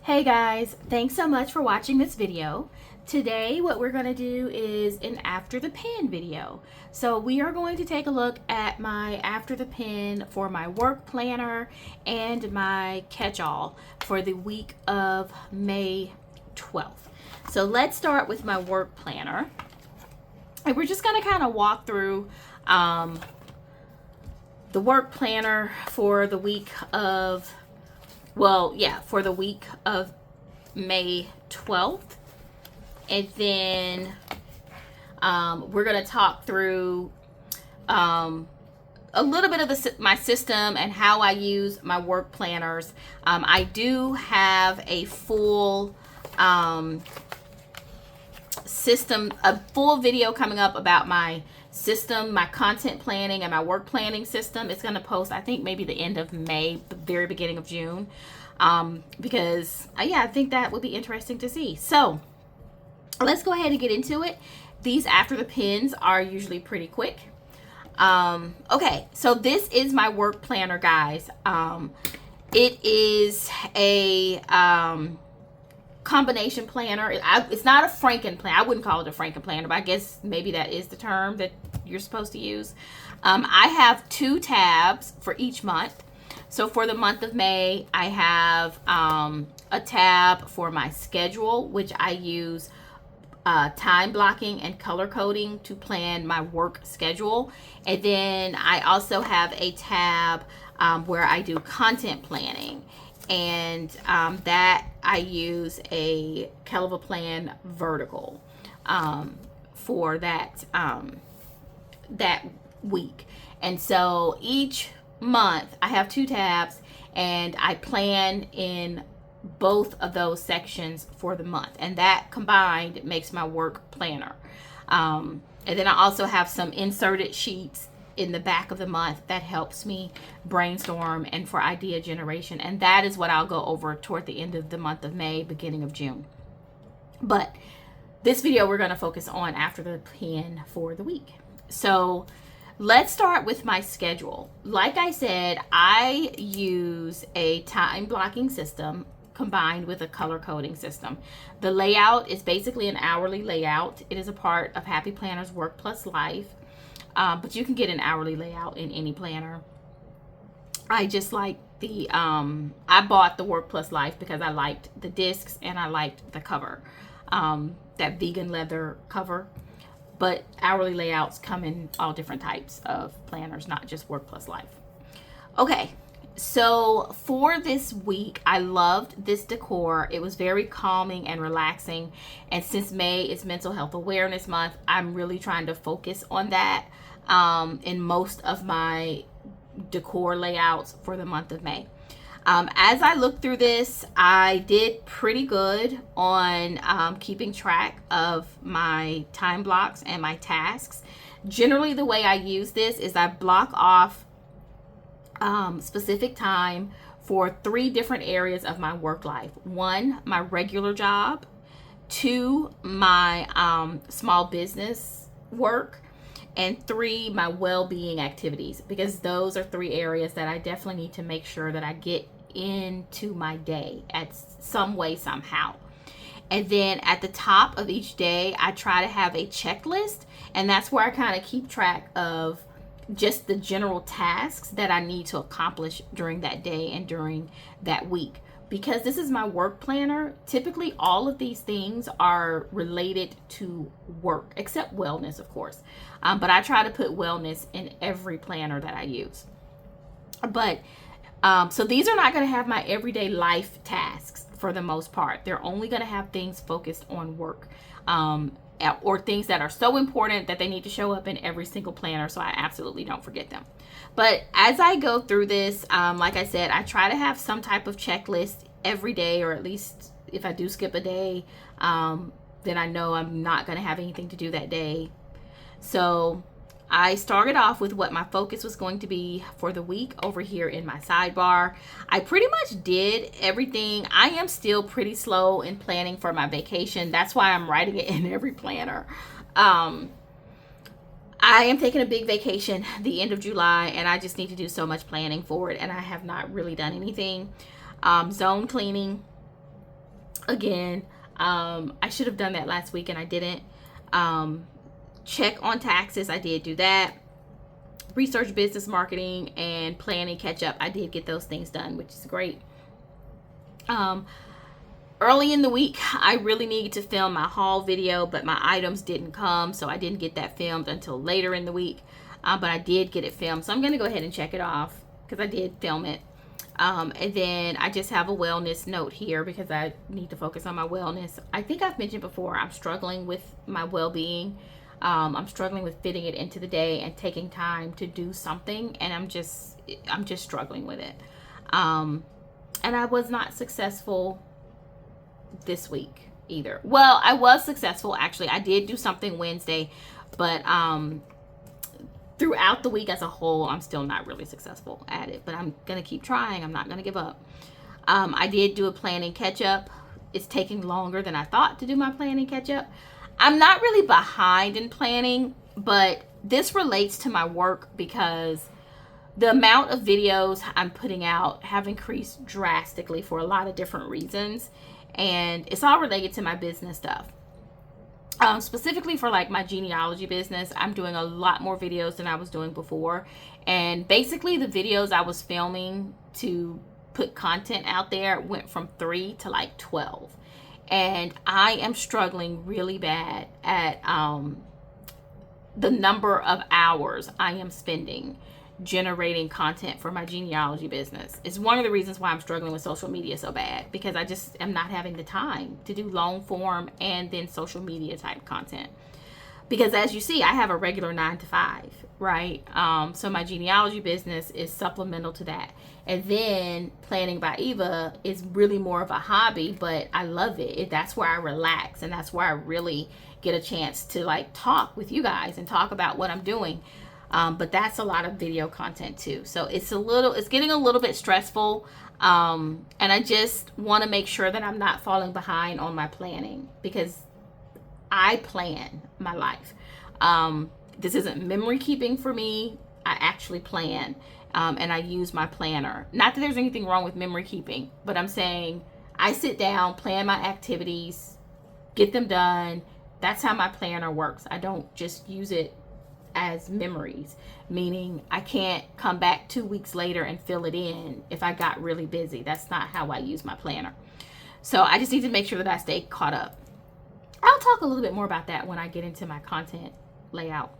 Hey guys, thanks so much for watching this video. Today what we're going to do is an after the pen video. So we are going to take a look at my after the pen for my work planner and my catch-all for the week of May 12th. So let's start with my work planner. And we're just going to kind of walk through the work planner for the week of for the week of May 12th. And then we're going to talk through a little bit of my system and how I use my work planners. I do have a full a full video coming up about my system, my content planning and my work planning system. It's going to post, I think, maybe the end of May, the very beginning of June, because I think that would be interesting to see. So let's go ahead and get into it. These after the pens are usually pretty quick. Okay, so this is my work planner, guys. It is a combination planner. It's not a Franken planner. I wouldn't call it a Franken planner, but I guess maybe that is the term that you're supposed to use. I have 2 tabs for each month. So for the month of May, I have a tab for my schedule, which I use time blocking and color coding to plan my work schedule. And then I also have a tab where I do content planning. And that I use a Catchall plan vertical for that that week. And so each month I have 2 tabs and I plan in both of those sections for the month, and that combined makes my work planner. And then I also have some inserted sheets in the back of the month that helps me brainstorm and for idea generation, and that is what I'll go over toward the end of the month of May, beginning of June. But this video we're going to focus on after the pen for the week. So let's start with my schedule. Like I said, I use a time blocking system combined with a color coding system. The layout is basically an hourly layout. It is a part of Happy Planner's Work Plus Life. But you can get an hourly layout in any planner. I just like the, I bought the Work Plus Life because I liked the discs and I liked the cover, that vegan leather cover. But hourly layouts come in all different types of planners, not just Work Plus Life. Okay, so for this week, I loved this decor. It was very calming and relaxing. And since May is Mental Health Awareness Month, I'm really trying to focus on that in most of my decor layouts for the month of May. As I looked through this, I did pretty good on keeping track of my time blocks and my tasks. Generally, the way I use this is I block off specific time for 3 different areas of my work life. 1, my regular job. 2, my small business work. And 3, my well-being activities, because those are 3 areas that I definitely need to make sure that I get into my day at some way, somehow. And then at the top of each day, I try to have a checklist, and that's where I kind of keep track of just the general tasks that I need to accomplish during that day and during that week. Because this is my work planner, typically all of these things are related to work, except wellness, of course. But I try to put wellness in every planner that I use. But so these are not going to have my everyday life tasks for the most part. They're only going to have things focused on work, or things that are so important that they need to show up in every single planner, so I absolutely don't forget them. But as I go through this, like I said, I try to have some type of checklist every day, or at least if I do skip a day, then I know I'm not going to have anything to do that day. So I started off with what my focus was going to be for the week over here in my sidebar. I pretty much did everything. I am still pretty slow in planning for my vacation. That's why I'm writing it in every planner. I am taking a big vacation the end of July, and I just need to do so much planning for it, and I have not really done anything. Zone cleaning Again, I should have done that last week and I didn't. Check on taxes, I did do that. Research business marketing and planning catch up, I did get those things done, which is great. Early in the week, I really needed to film my haul video, but my items didn't come, so I didn't get that filmed until later in the week. But I did get it filmed, so I'm going to go ahead and check it off because I did film it. And then I just have a wellness note here because I need to focus on my wellness. I think I've mentioned before, I'm struggling with my well-being. I'm struggling with fitting it into the day and taking time to do something, and I'm just struggling with it. And I was not successful this week either. Well, I was successful actually. I did do something Wednesday, but throughout the week as a whole, I'm still not really successful at it, but I'm gonna keep trying. I'm not gonna give up. I did do a planning catch up. It's taking longer than I thought to do my planning catch up. I'm not really behind in planning, but this relates to my work because the amount of videos I'm putting out have increased drastically for a lot of different reasons. And it's all related to my business stuff. Specifically for like my genealogy business, I'm doing a lot more videos than I was doing before. And basically the videos I was filming to put content out there went from 3 to like 12. And I am struggling really bad at the number of hours I am spending generating content for my genealogy business. Is one of the reasons why I'm struggling with social media so bad, because I just am not having the time to do long form and then social media type content. Because as you see, I have a regular 9 to 5, right? So my genealogy business is supplemental to that. And then Planning by Eva is really more of a hobby, but I love it. That's where I relax, and that's where I really get a chance to like talk with you guys and talk about what I'm doing. But that's a lot of video content too. So it's getting a little bit stressful. And I just want to make sure that I'm not falling behind on my planning, because I plan my life. This isn't memory keeping for me. I actually plan, and I use my planner. Not that there's anything wrong with memory keeping, but I'm saying I sit down, plan my activities, get them done. That's how my planner works. I don't just use it as memories, meaning I can't come back 2 weeks later and fill it in if I got really busy. That's not how I use my planner. So I just need to make sure that I stay caught up. I'll talk a little bit more about that when I get into my content layout.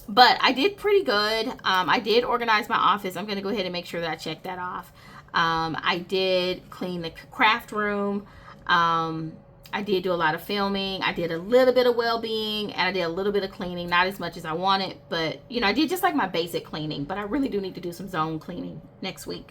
But I did pretty good. I did organize my office. I'm going to go ahead and make sure that I check that off. I did clean the craft room. I did do a lot of filming. I did a little bit of well-being, and I did a little bit of cleaning, not as much as I wanted, but you know, I did just like my basic cleaning, but I really do need to do some zone cleaning next week.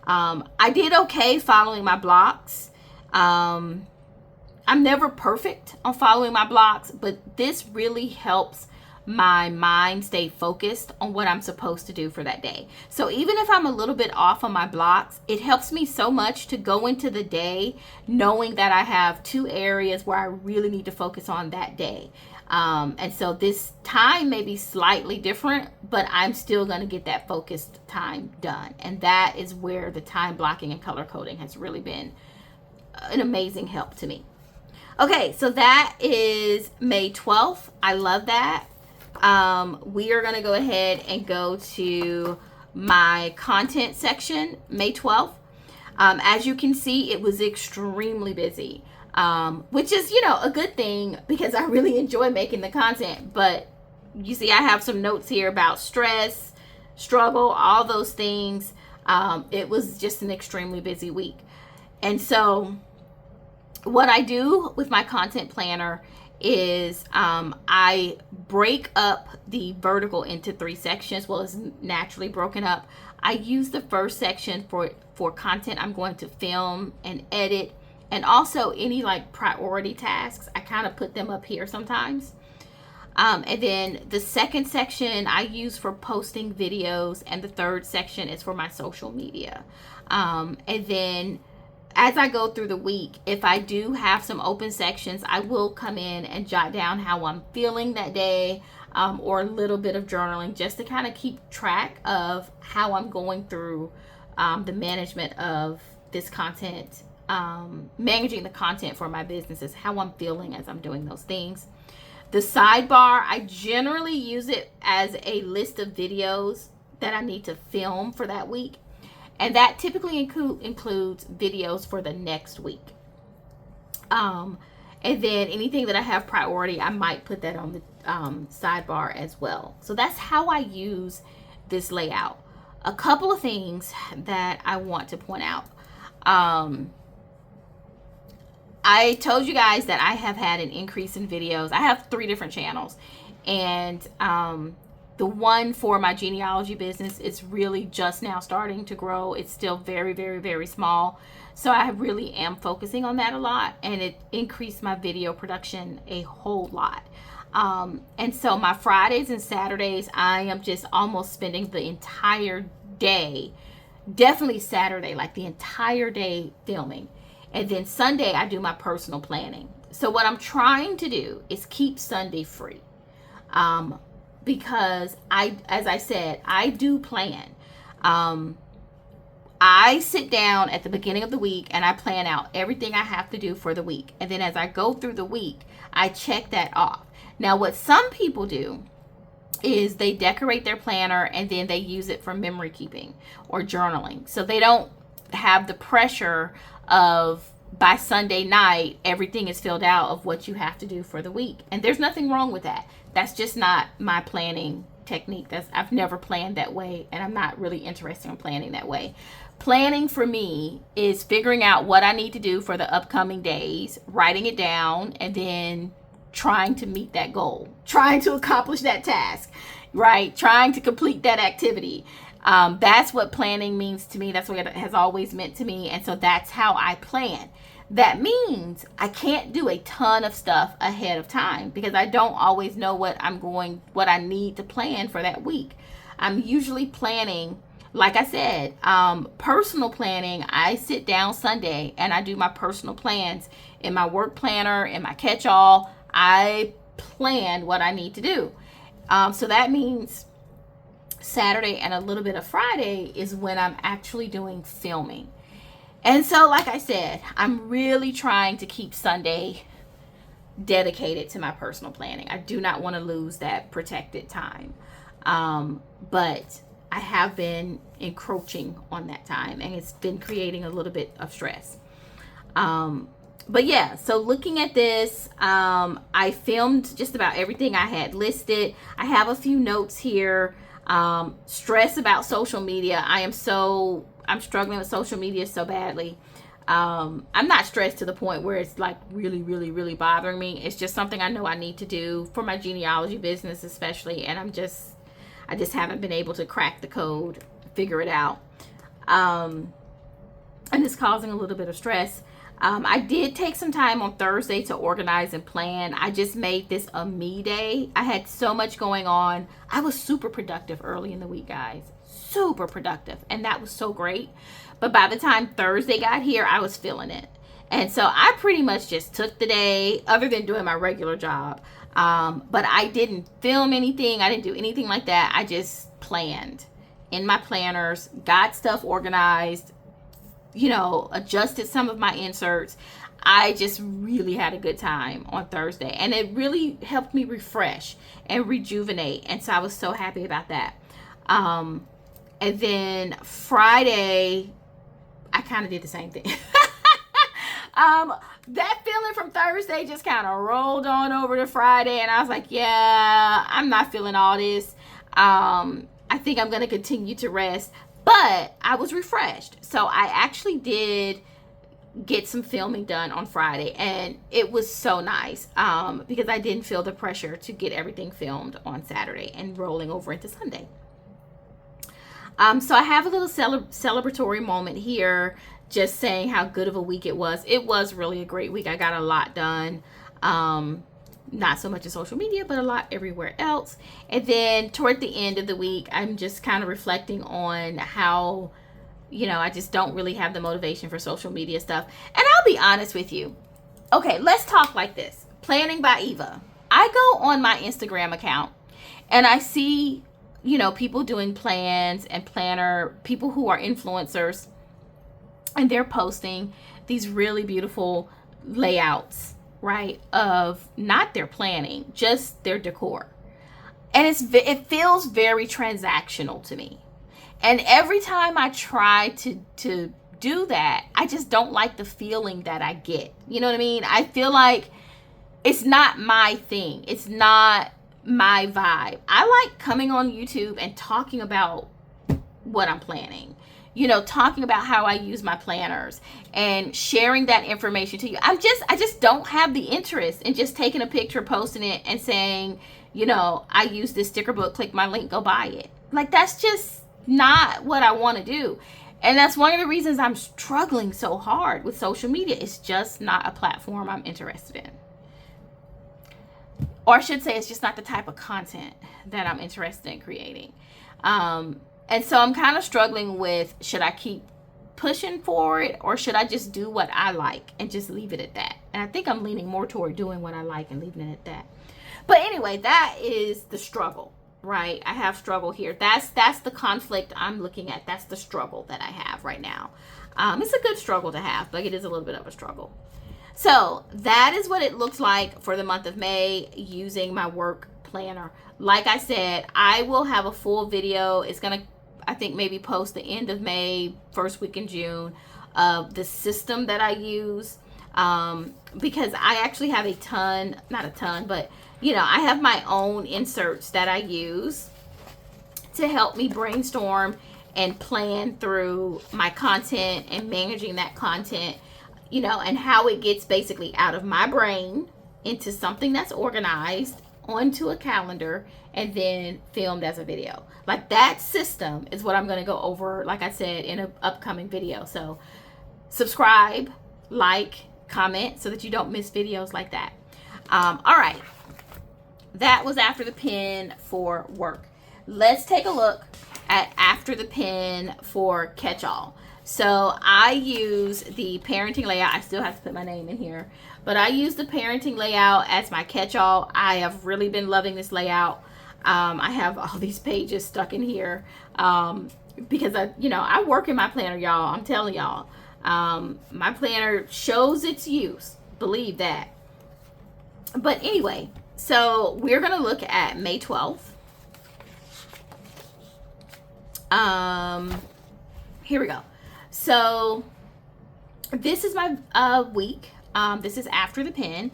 I did okay following my blocks. I'm never perfect on following my blocks, but this really helps my mind stay focused on what I'm supposed to do for that day. So even if I'm a little bit off on my blocks, it helps me so much to go into the day knowing that I have 2 areas where I really need to focus on that day. And so this time may be slightly different, but I'm still going to get that focused time done. And that is where the time blocking and color coding has really been an amazing help to me. Okay, so that is May 12th. I love that. We are going to go ahead and go to my content section, May 12th. As you can see, it was extremely busy, which is, you know, a good thing because I really enjoy making the content. But you see, I have some notes here about stress, struggle, all those things. It was just an extremely busy week. And so what I do with my content planner is I break up the vertical into 3 sections. Well, it's naturally broken up. I use the first section for content I'm going to film and edit, and also any like priority tasks. I kind of put them up here sometimes. And then the second section I use for posting videos, and the third section is for my social media. And then as I go through the week, if I do have some open sections, I will come in and jot down how I'm feeling that day, or a little bit of journaling, just to kind of keep track of how I'm going through the management of this content managing the content for my business is how I'm feeling as I'm doing those things. The sidebar, I generally use it as a list of videos that I need to film for that week. And that typically includes videos for the next week. And then anything that I have priority, I might put that on the sidebar as well. So that's how I use this layout. A couple of things that I want to point out. I told you guys that I have had an increase in videos. I have 3 different channels, and the one for my genealogy business is really just now starting to grow. It's still very, very, very small. So I really am focusing on that a lot, and it increased my video production a whole lot. And so my Fridays and Saturdays, I am just almost spending the entire day, definitely Saturday, like the entire day filming. And then Sunday, I do my personal planning. So what I'm trying to do is keep Sunday free. Because as I said, I do plan. I sit down at the beginning of the week and I plan out everything I have to do for the week. And then as I go through the week, I check that off. Now, what some people do is they decorate their planner and then they use it for memory keeping or journaling. So they don't have the pressure of by Sunday night, everything is filled out of what you have to do for the week. And there's nothing wrong with that. That's just not my planning technique. I've never planned that way, and I'm not really interested in planning that way. Planning for me is figuring out what I need to do for the upcoming days, writing it down, and then trying to meet that goal, trying to accomplish that task, right? Trying to complete that activity. That's what planning means to me. That's what it has always meant to me. And so that's how I plan. That means I can't do a ton of stuff ahead of time because I don't always know what I need to plan for that week. I'm usually planning, like I said, personal planning. I sit down Sunday and I do my personal plans in my work planner, in my Catchall. I plan what I need to do. So that means Saturday and a little bit of Friday is when I'm actually doing filming. And so, like I said, I'm really trying to keep Sunday dedicated to my personal planning. I do not want to lose that protected time. But I have been encroaching on that time, and it's been creating a little bit of stress. But yeah, so looking at this, I filmed just about everything I had listed. I have a few notes here. Stress about social media. I'm struggling with social media so badly. I'm not stressed to the point where it's like really, really, really bothering me. It's just something I know I need to do for my genealogy business, especially. And I just haven't been able to crack the code, figure it out. And it's causing a little bit of stress. I did take some time on Thursday to organize and plan. I just made this a me day. I had so much going on. I was super productive early in the week, guys. Super productive. And that was so great. But by the time Thursday got here, I was feeling it. And so I pretty much just took the day, other than doing my regular job. But I didn't film anything. I didn't do anything like that. I just planned in my planners, got stuff organized, adjusted some of my inserts. I just really had a good time on Thursday, and it really helped me refresh and rejuvenate. And so I was so happy about that. And then Friday, I kind of did the same thing. That feeling from Thursday just kind of rolled on over to Friday, and I was like, yeah, I'm not feeling all this. I think I'm going to continue to rest. But I was refreshed. So I actually did get some filming done on Friday, and it was so nice because I didn't feel the pressure to get everything filmed on Saturday and rolling over into Sunday. So I have a little celebratory moment here, just saying how good of a week it was. It was really a great week. I got a lot done. Not so much in social media, but a lot everywhere else. And then toward the end of the week, I'm just kind of reflecting on how, I just don't really have the motivation for social media stuff. And I'll be honest with you. Okay, let's talk like this. Planning by Eva. I go on my Instagram account and I see, people doing plans and planner, people who are influencers, and they're posting these really beautiful layouts, right, of not their planning, just their decor. And it feels very transactional to me. And every time I try to do that, I just don't like the feeling that I get. You know what I mean? I feel like it's not my thing. It's not my vibe. I like coming on YouTube and talking about what I'm planning. You know, talking about how I use my planners and sharing that information to you. I just don't have the interest in just taking a picture, posting it, and saying, you know, I use this sticker book, click my link, go buy it. Like, that's just not what I want to do. And that's one of the reasons I'm struggling so hard with social media. It's just not a platform I'm interested in. Or I should say, it's just not the type of content that I'm interested in creating. And so I'm kind of struggling with, should I keep pushing for it, or should I just do what I like and just leave it at that? And I think I'm leaning more toward doing what I like and leaving it at that. But anyway, that is the struggle, right? I have struggle here. That's the conflict I'm looking at. That's the struggle that I have right now. It's a good struggle to have, but it is a little bit of a struggle. So that is what it looks like for the month of May using my work planner. Like I said, I will have a full video. It's going to, I think, maybe post the end of May, first week in June, of the system that I use. Because I actually have a ton, not a ton, but, you know, I have my own inserts that I use to help me brainstorm and plan through my content and managing that content, you know, and how it gets basically out of my brain into something that's organized onto a calendar and then filmed as a video. Like, that system is what I'm going to go over, like I said, in an upcoming video. So subscribe, like, comment so that you don't miss videos like that. All right. That was after the pen for work. Let's take a look at after the pen for Catchall. So I use the parenting layout. I still have to put my name in here, but I use the parenting layout as my Catchall. I have really been loving this layout. I have all these pages stuck in here because I work in my planner, y'all. I'm telling y'all, my planner shows its use. Believe that. But anyway, so we're gonna look at May 12th. Here we go. So this is my week. This is after the pen,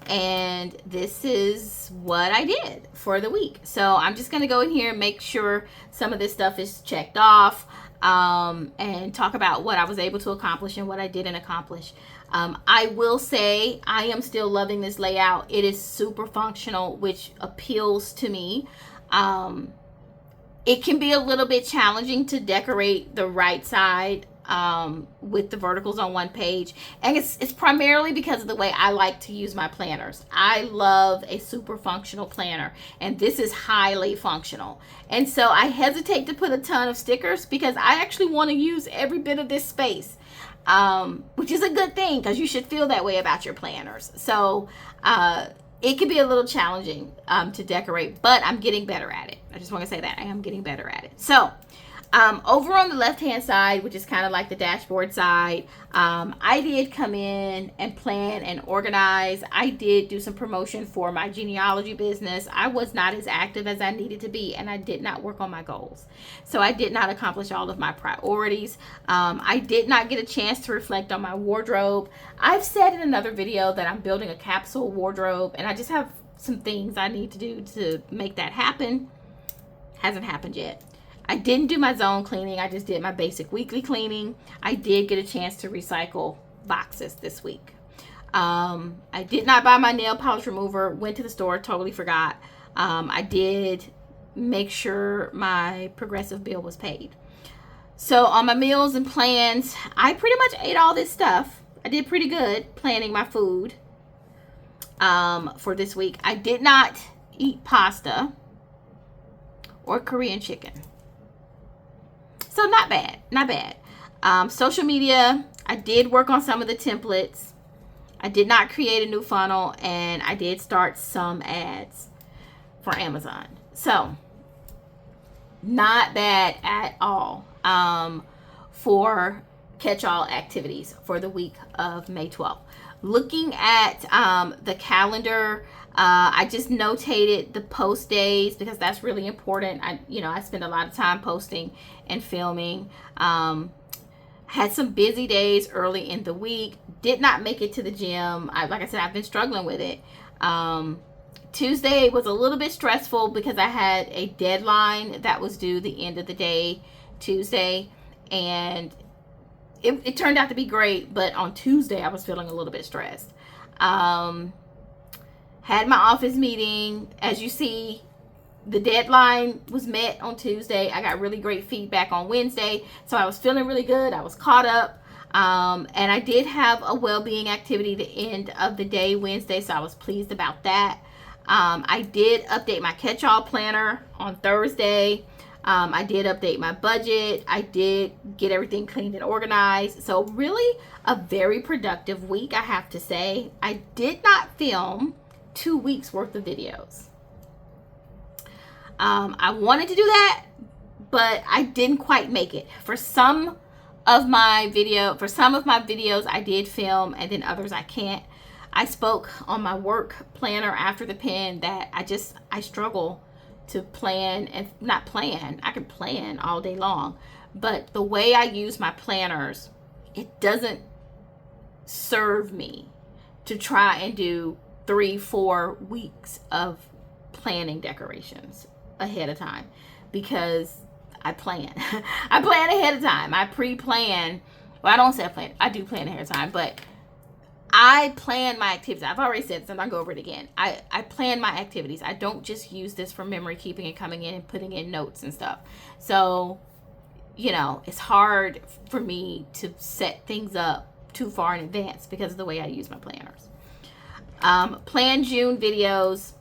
and this is what I did for the week. So I'm just going to go in here and make sure some of this stuff is checked off, and talk about what I was able to accomplish and what I didn't accomplish. I will say I am still loving this layout. It is super functional, which appeals to me. It can be a little bit challenging to decorate the right side with the verticals on one page, and it's primarily because of the way I like to use my planners. I love a super functional planner, and this is highly functional, and so I hesitate to put a ton of stickers because I actually want to use every bit of this space, which is a good thing because you should feel that way about your planners. So it can be a little challenging to decorate, but I'm getting better at it. I just want to say that I am getting better at it. So over on the left hand side, which is kind of like the dashboard side, I did come in and plan and organize. I did do some promotion for my genealogy business. I was not as active as I needed to be, and I did not work on my goals. So I did not accomplish all of my priorities. I did not get a chance to reflect on my wardrobe. I've said in another video that I'm building a capsule wardrobe, and I just have some things I need to do to make that happen. Hasn't happened yet. I didn't do my zone cleaning. I just did my basic weekly cleaning. I did get a chance to recycle boxes this week. I did not buy my nail polish remover. Went to the store, totally forgot. I did make sure my progressive bill was paid. So on my meals and plans, I pretty much ate all this stuff. I did pretty good planning my food for this week. I did not eat pasta or Korean chicken. So not bad, not bad. Social media, I did work on some of the templates. I did not create a new funnel, and I did start some ads for Amazon. So not bad at all for catch-all activities for the week of May 12th. Looking at the calendar, I just notated the post days because that's really important. I spend a lot of time posting and filming. Had some busy days early in the week. Did not make it to the gym. Like I said, I've been struggling with it. Tuesday was a little bit stressful because I had a deadline that was due the end of the day Tuesday, and it turned out to be great, but on Tuesday I was feeling a little bit stressed. Had my office meeting. As you see, the deadline was met on Tuesday. I got really great feedback on Wednesday, so I was feeling really good. I was caught up, and I did have a well-being activity the end of the day Wednesday, so I was pleased about that. I did update my catch-all planner on Thursday. I did update my budget. I did get everything cleaned and organized. So really a very productive week, I have to say. I did not film 2 weeks worth of videos. I wanted to do that, but I didn't quite make it. For some of my videos I did film, and then others I can't. I spoke on my work planner after the pen that I struggle to plan and not plan. I can plan all day long, but the way I use my planners, it doesn't serve me to try and do 3-4 weeks of planning decorations ahead of time, because I plan. I plan ahead of time. I pre-plan. Well, I don't say I plan. I do plan ahead of time, but I plan my activities. I've already said this, and I'll go over it again. I plan my activities. I don't just use this for memory keeping and coming in and putting in notes and stuff. So, it's hard for me to set things up too far in advance because of the way I use my planners. Plan June videos.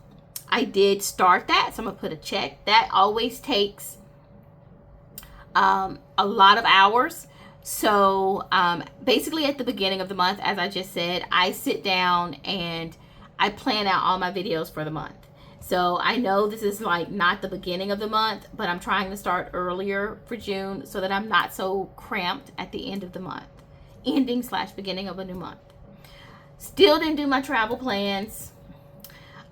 I did start that, so I'm going to put a check. That always takes a lot of hours. So basically at the beginning of the month, as I just said, I sit down and I plan out all my videos for the month. So I know this is like not the beginning of the month, but I'm trying to start earlier for June so that I'm not so cramped at the end of the month, ending/beginning of a new month. Still didn't do my travel plans.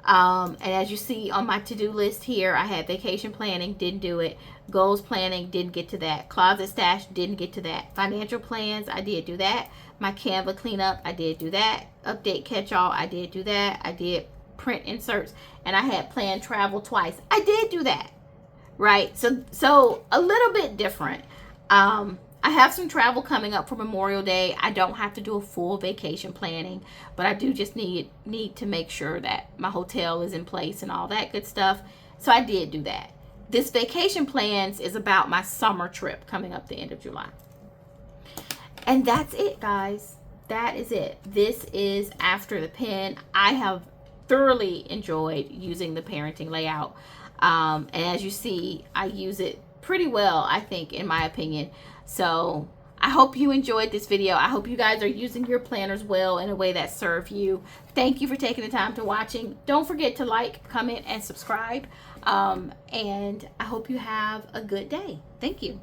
And as you see on my to-do list here, I had vacation planning, didn't do it. Goals planning, didn't get to that. Closet stash, didn't get to that. Financial plans, I did do that. My Canva cleanup, I did do that. Update catch-all, I did do that. I did print inserts, and I had planned travel twice. I did do that, right? So a little bit different. I have some travel coming up for Memorial Day. I don't have to do a full vacation planning, but I do just need to make sure that my hotel is in place and all that good stuff. So I did do that. This vacation plans is about my summer trip coming up the end of July. And that's it, guys. That is it. This is After the Pen. I have thoroughly enjoyed using the parenting layout. And as you see, I use it pretty well, I think, in my opinion. So I hope you enjoyed this video. I hope you guys are using your planners well in a way that serve you. Thank you for taking the time to watching. Don't forget to like, comment, and subscribe. And I hope you have a good day. Thank you.